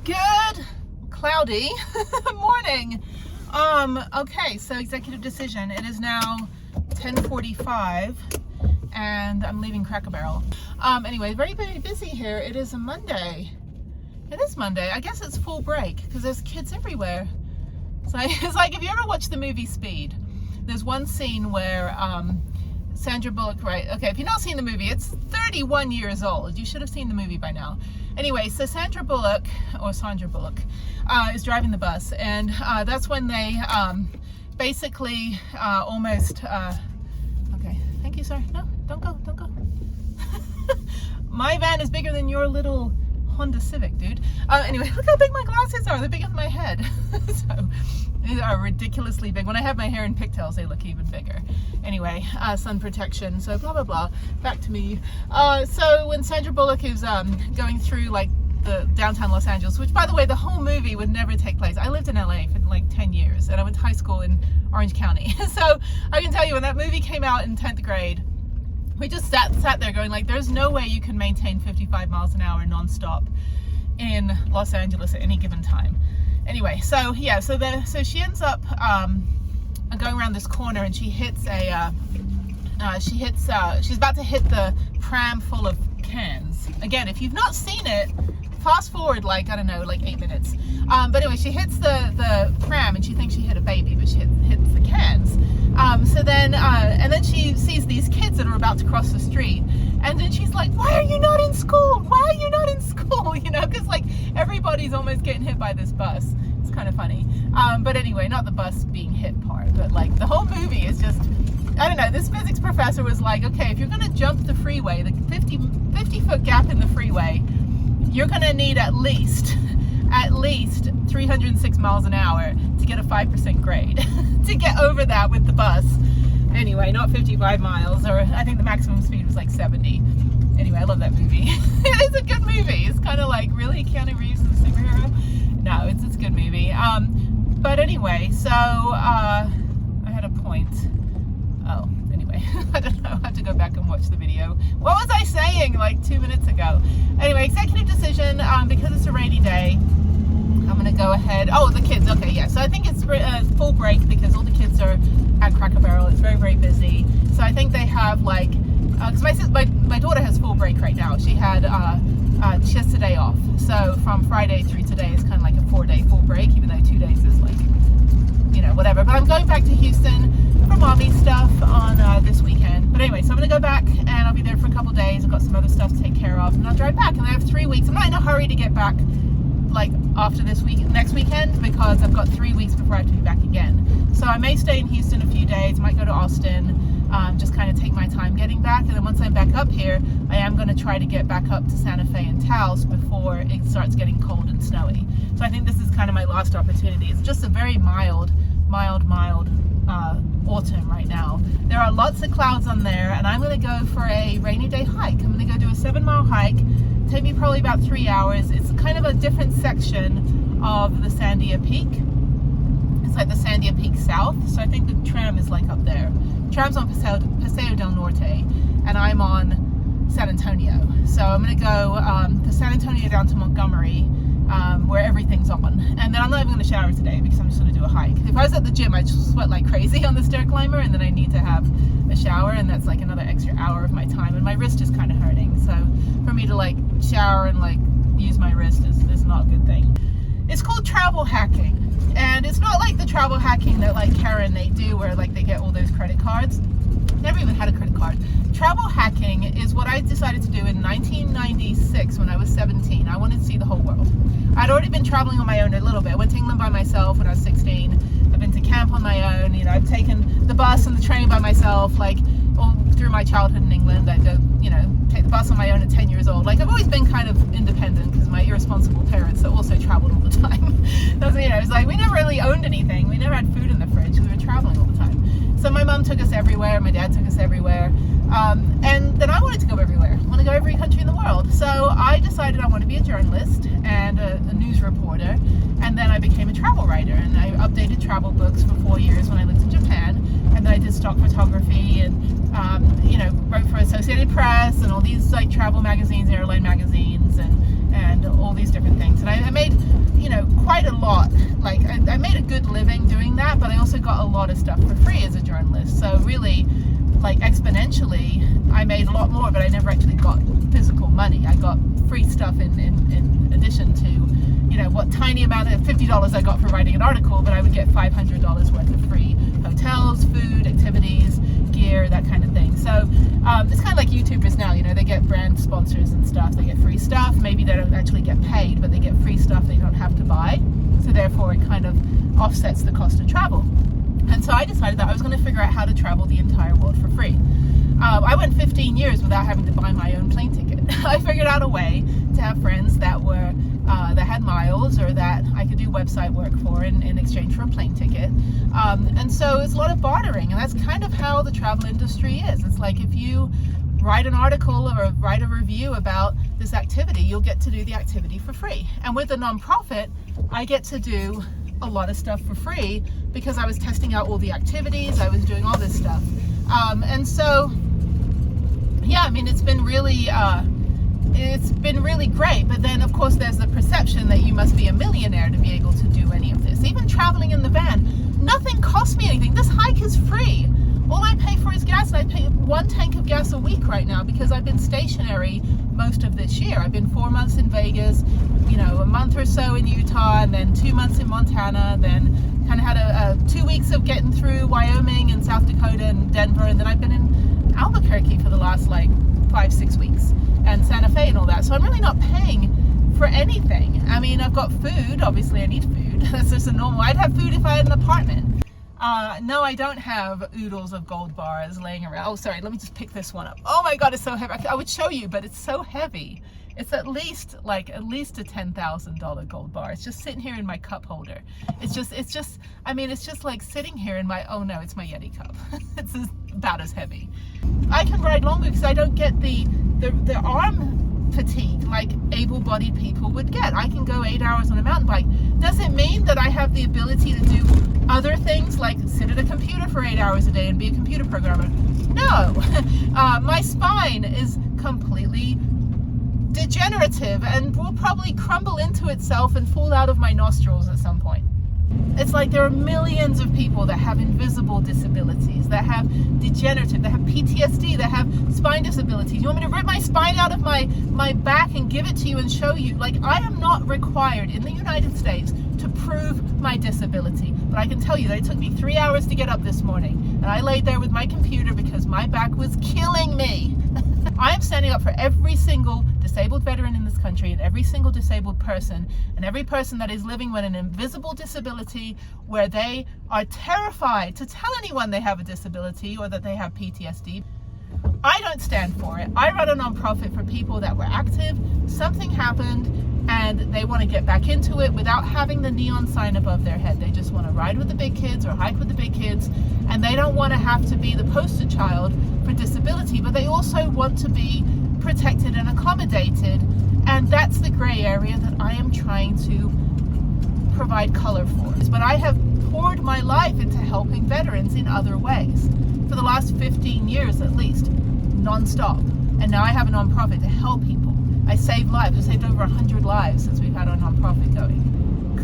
Good cloudy morning. Okay, so executive decision. It is now 10:45 and I'm leaving Cracker Barrel. Anyway, very, very busy here. It is a Monday. It is Monday. I guess it's full break because there's kids everywhere. So it's like if you ever watch the movie Speed, there's one scene where Sandra Bullock, right? Okay, if you've not seen the movie, it's 31 years old. You should have seen the movie by now. Anyway, so Sandra Bullock is driving the bus, and that's when they basically almost. Okay, thank you, sir. No, don't go. My van is bigger than your little Honda Civic, dude. Anyway, look how big my glasses are. They're bigger than my head. So they are ridiculously big. When I have my hair in pigtails, they look even bigger. Anyway, sun protection, so blah, blah, blah. Back to me. So when Sandra Bullock is going through like the downtown Los Angeles, which by the way, the whole movie would never take place. I lived in LA for like 10 years and I went to high school in Orange County. So I can tell you when that movie came out in 10th grade, we just sat there going like, there's no way you can maintain 55 miles an hour nonstop in Los Angeles at any given time. Anyway, so yeah, so she ends up going around this corner and she hits she's about to hit the pram full of cans. Again, if you've not seen it, fast forward like, I don't know, like 8 minutes. But anyway, she hits the pram and she thinks she hit a baby, but she hits the cans. So then, and then she sees these kids that are about to cross the street. And then she's like, why are you not in school? Why are you not in school? You know, because like everybody's almost getting hit by this bus. It's kind of funny. But anyway, not the bus being hit part, but like the whole movie is just, I don't know, this physics professor was like, okay, if you're going to jump the freeway, the 50-foot gap in the freeway, you're going to need at least 306 miles an hour to get a 5% grade to get over that with the bus. Anyway, not 55 miles, or I think the maximum speed was like 70. Anyway, I love that movie. It is a good movie. It's kind of like, really, Keanu Reeves is a superhero? No, it's a good movie. But anyway, so I had a point. Oh, anyway, I don't know. I have to go back and watch the video. What was I saying like 2 minutes ago? Anyway, executive decision, because it's a rainy day, I'm going to go ahead. Oh, the kids. Okay, yeah. So I think it's full break because all the kids are at Cracker Barrel. It's very, very busy. So I think they have like, because my daughter has full break right now. She has today off. So from Friday through today is kind of like a 4-day full break, even though 2 days is like, you know, whatever. But I'm going back to Houston for mommy stuff on this weekend. But anyway, so I'm going to go back and I'll be there for a couple days. I've got some other stuff to take care of, and I'll drive back. And I have 3 weeks. I'm not in a hurry to get back like after next weekend, because I've got 3 weeks before I have to be back again. So I may stay in Houston a few days, might go to Austin, just kind of take my time getting back. And then once I'm back up here, I am going to try to get back up to Santa Fe and Taos before it starts getting cold and snowy. So I think this is kind of my last opportunity. It's just a very mild autumn right now. There are lots of clouds on there, and I'm going to go for a rainy day hike. I'm going to go do a 7-mile hike. Take me probably about 3 hours. It's kind of a different section of the Sandia Peak. It's like the Sandia Peak South. So I think the tram is like up there. Tram's on Paseo del Norte, and I'm on San Antonio. So I'm going to go to San Antonio down to Montgomery, where everything's on. And then I'm not even going to shower today because I'm just going to do a hike. If I was at the gym, I'd just sweat like crazy on the stair climber, and then I need to have a shower, and that's like another extra hour of my time, and my wrist is kind of hurting. So for me to like shower and like use my wrist is not a good thing. It's called travel hacking, and it's not like the travel hacking that like Karen they do where like they get all those credit cards. Never even had a credit card. Travel hacking is what I decided to do in 1996 when I was 17. I wanted to see the whole world. I'd already been traveling on my own a little bit. I went to England by myself when I was 16. I've been to camp on my own. You know, I've taken the bus and the train by myself, like all through my childhood in England. I'd go, you know, take the bus on my own at 10 years old. Like I've always been kind of independent because my irresponsible parents that also traveled all the time. That was, you know, it was like we never really owned anything. We never had food in the fridge. We were traveling all the time. So my mom took us everywhere, my dad took us everywhere, and then I wanted to go everywhere. I want to go every country in the world. So I decided I want to be a journalist and a news reporter, and then I became a travel writer, and I updated travel books for 4 years when I lived in Japan, and then I did stock photography and, you know, wrote for Associated Press and all these like travel magazines, airline magazines, and all these different things. And I made you know, quite a lot. Like I made a good living doing that, but I also got a lot of stuff for free as a journalist. So really, like exponentially, I made a lot more, but I never actually got physical money. I got free stuff in addition to, you know, what tiny amount of $50 I got for writing an article, but I would get $500 worth of free hotels, food, activities, gear, that kind of thing. So it's kind of like YouTubers now, you know, they get brand sponsors and stuff, they get free stuff, maybe they don't actually get paid, but they get free stuff they don't have to buy, so therefore it kind of offsets the cost of travel. And so I decided that I was going to figure out how to travel the entire world for free. I went 15 years without having to buy my own plane ticket. I figured out a way to have friends that were that had miles, or that I could do website work for in exchange for a plane ticket. And so it's a lot of bartering, and that's kind of how the travel industry is. It's like if you write an article or write a review about this activity, you'll get to do the activity for free. And with a nonprofit, I get to do a lot of stuff for free because I was testing out all the activities, I was doing all this stuff. And so, yeah, I mean, it's been really great. But then, of course, there's the perception that you must be a millionaire to be able to do any of this. Even traveling in the van, nothing costs me anything. This hike is free. All I pay for is gas, and I pay 1 tank of gas a week right now because I've been stationary most of this year. I've been 4 months in Vegas, you know, a month or so in Utah, and then 2 months in Montana, then kind of had 2 weeks of getting through Wyoming and South Dakota and Denver, and then I've been in Albuquerque for the last like 5-6 weeks, and Santa Fe and all that. So I'm really not paying for anything. I mean, I've got food, obviously I need food. That's just a normal, I'd have food if I had an apartment. No, I don't have oodles of gold bars laying around. Oh, sorry, let me just pick this one up. Oh my God, it's so heavy. I would show you, but it's so heavy. It's at least a $10,000 gold bar. It's just sitting here in my cup holder. It's just, I mean, it's just like sitting here in my, oh no, it's my Yeti cup. It's about as heavy. I can ride longer because I don't get the arm fatigue like able-bodied people would get. I can go 8 hours on a mountain bike. Does it mean that I have the ability to do other things like sit at a computer for 8 hours a day and be a computer programmer? No. My spine is completely degenerative and will probably crumble into itself and fall out of my nostrils at some point. It's like there are millions of people that have invisible disabilities, that have degenerative, that have PTSD, that have spine disabilities. You want me to rip my spine out of my back and give it to you and show you? Like, I am not required in the United States to prove my disability, but I can tell you that it took me 3 hours to get up this morning, and I laid there with my computer because my back was killing me. I am standing up for every single disabled veteran in this country, and every single disabled person, and every person that is living with an invisible disability where they are terrified to tell anyone they have a disability or that they have PTSD. I don't stand for it. I run a nonprofit for people that were active, something happened, and they want to get back into it without having the neon sign above their head. They just want to ride with the big kids or hike with the big kids, and they don't want to have to be the poster child for disability, but they also want to be protected and accommodated, and that's the gray area that I am trying to provide color for. But I have poured my life into helping veterans in other ways for the last 15 years at least, non-stop, and now I have a nonprofit to help people. I save lives. I saved over 100 lives since we've had our nonprofit going.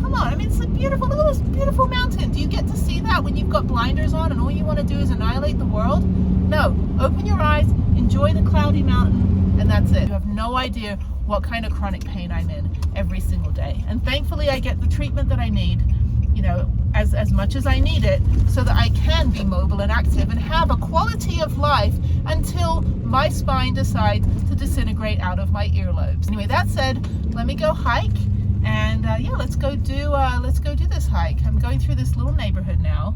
Come on, I mean, it's a beautiful, look at this beautiful mountain. Do you get to see that when you've got blinders on and all you want to do is annihilate the world? No, open your eyes, enjoy the cloudy mountain, and that's it. You have no idea what kind of chronic pain I'm in every single day. And thankfully I get the treatment that I need, you know, as much as I need it, so that I can be mobile and active and have a quality of life until my spine decides to disintegrate out of my earlobes. Anyway, that said, let me go hike, and yeah, let's go do this hike. I'm going through this little neighborhood now.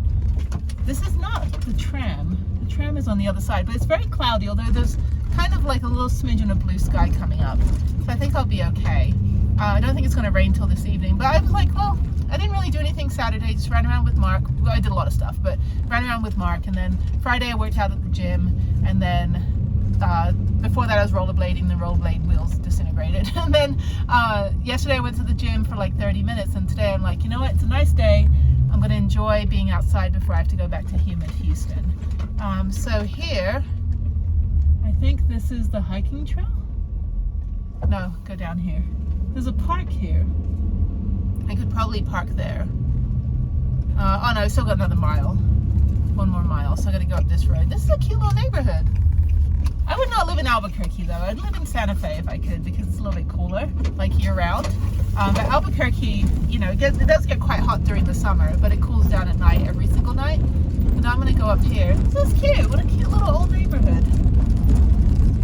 This is not the tram. The tram is on the other side, but it's very cloudy, although there's kind of like a little smidgen of blue sky coming up. So I think I'll be okay. I don't think it's going to rain till this evening, but I was like, well, I didn't really do anything Saturday, just ran around with Mark. Well, I did a lot of stuff, but ran around with Mark, and then Friday I worked out at the gym, and then before that I was rollerblading, the rollerblade wheels disintegrated. And then yesterday I went to the gym for like 30 minutes, and today I'm like, you know what, it's a nice day. I'm going to enjoy being outside before I have to go back to humid Houston. So here, I think this is the hiking trail? No, go down here. There's a park here. I could probably park there. Oh no, I still got another mile. One more mile, so I gotta go up this road. This is a cute little neighborhood. I would not live in Albuquerque though. I'd live in Santa Fe if I could, because it's a little bit cooler, like year round. But Albuquerque, you know, it does get quite hot during the summer, but it cools down at night every single night. And now I'm gonna go up here. This is cute. What a cute little old neighborhood.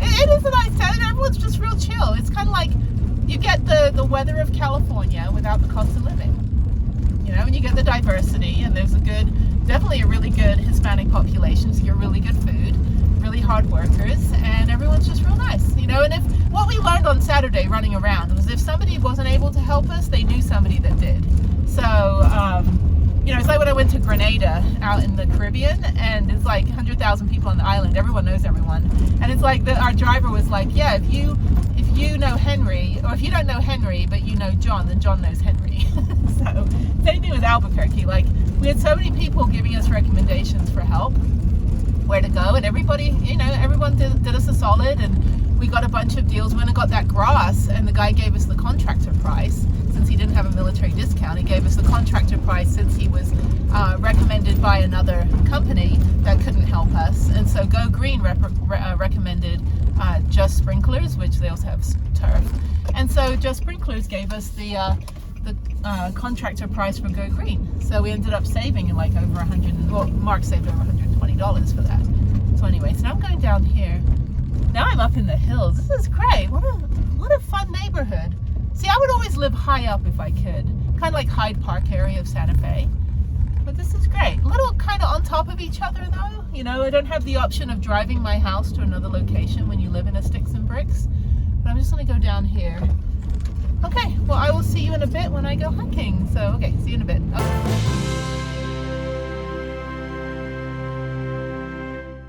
It is a nice town. Everyone's just real chill. It's kind of like you get the weather of California without the cost of living. You know, and you get the diversity, and there's definitely a really good Hispanic population, so you get really good food, really hard workers, and everyone's just real nice, you know. And what we learned on Saturday running around was if somebody wasn't able to help us, they knew somebody that did. So, you know, it's like when I went to Grenada out in the Caribbean, and it's like 100,000 people on the island. Everyone knows everyone. And it's like our driver was like, yeah, if you know Henry, or if you don't know Henry, but you know John, then John knows Henry. So, same thing with Albuquerque. Like, we had so many people giving us recommendations for help, where to go, and everybody, you know, everyone did us a solid, and we got a bunch of deals. We went and got that grass, and the guy gave us the contractor price. Since he didn't have a military discount, he gave us the contractor price since he was recommended by another company that couldn't help us. And so Go Green recommended Just Sprinklers, which they also have turf. And so Just Sprinklers gave us the contractor price for Go Green. So we ended up saving like over Mark saved over $120 for that. So anyway, so now I'm going down here. Now I'm up in the hills. This is great. What a fun neighborhood. See, I would always live high up if I could. Kind of like Hyde Park area of Santa Fe. But this is great. Little kind of on top of each other though. You know, I don't have the option of driving my house to another location when you live in a sticks and bricks. But I'm just going to go down here. Okay, well I will see you in a bit when I go hiking. So, okay, see you in a bit. Okay.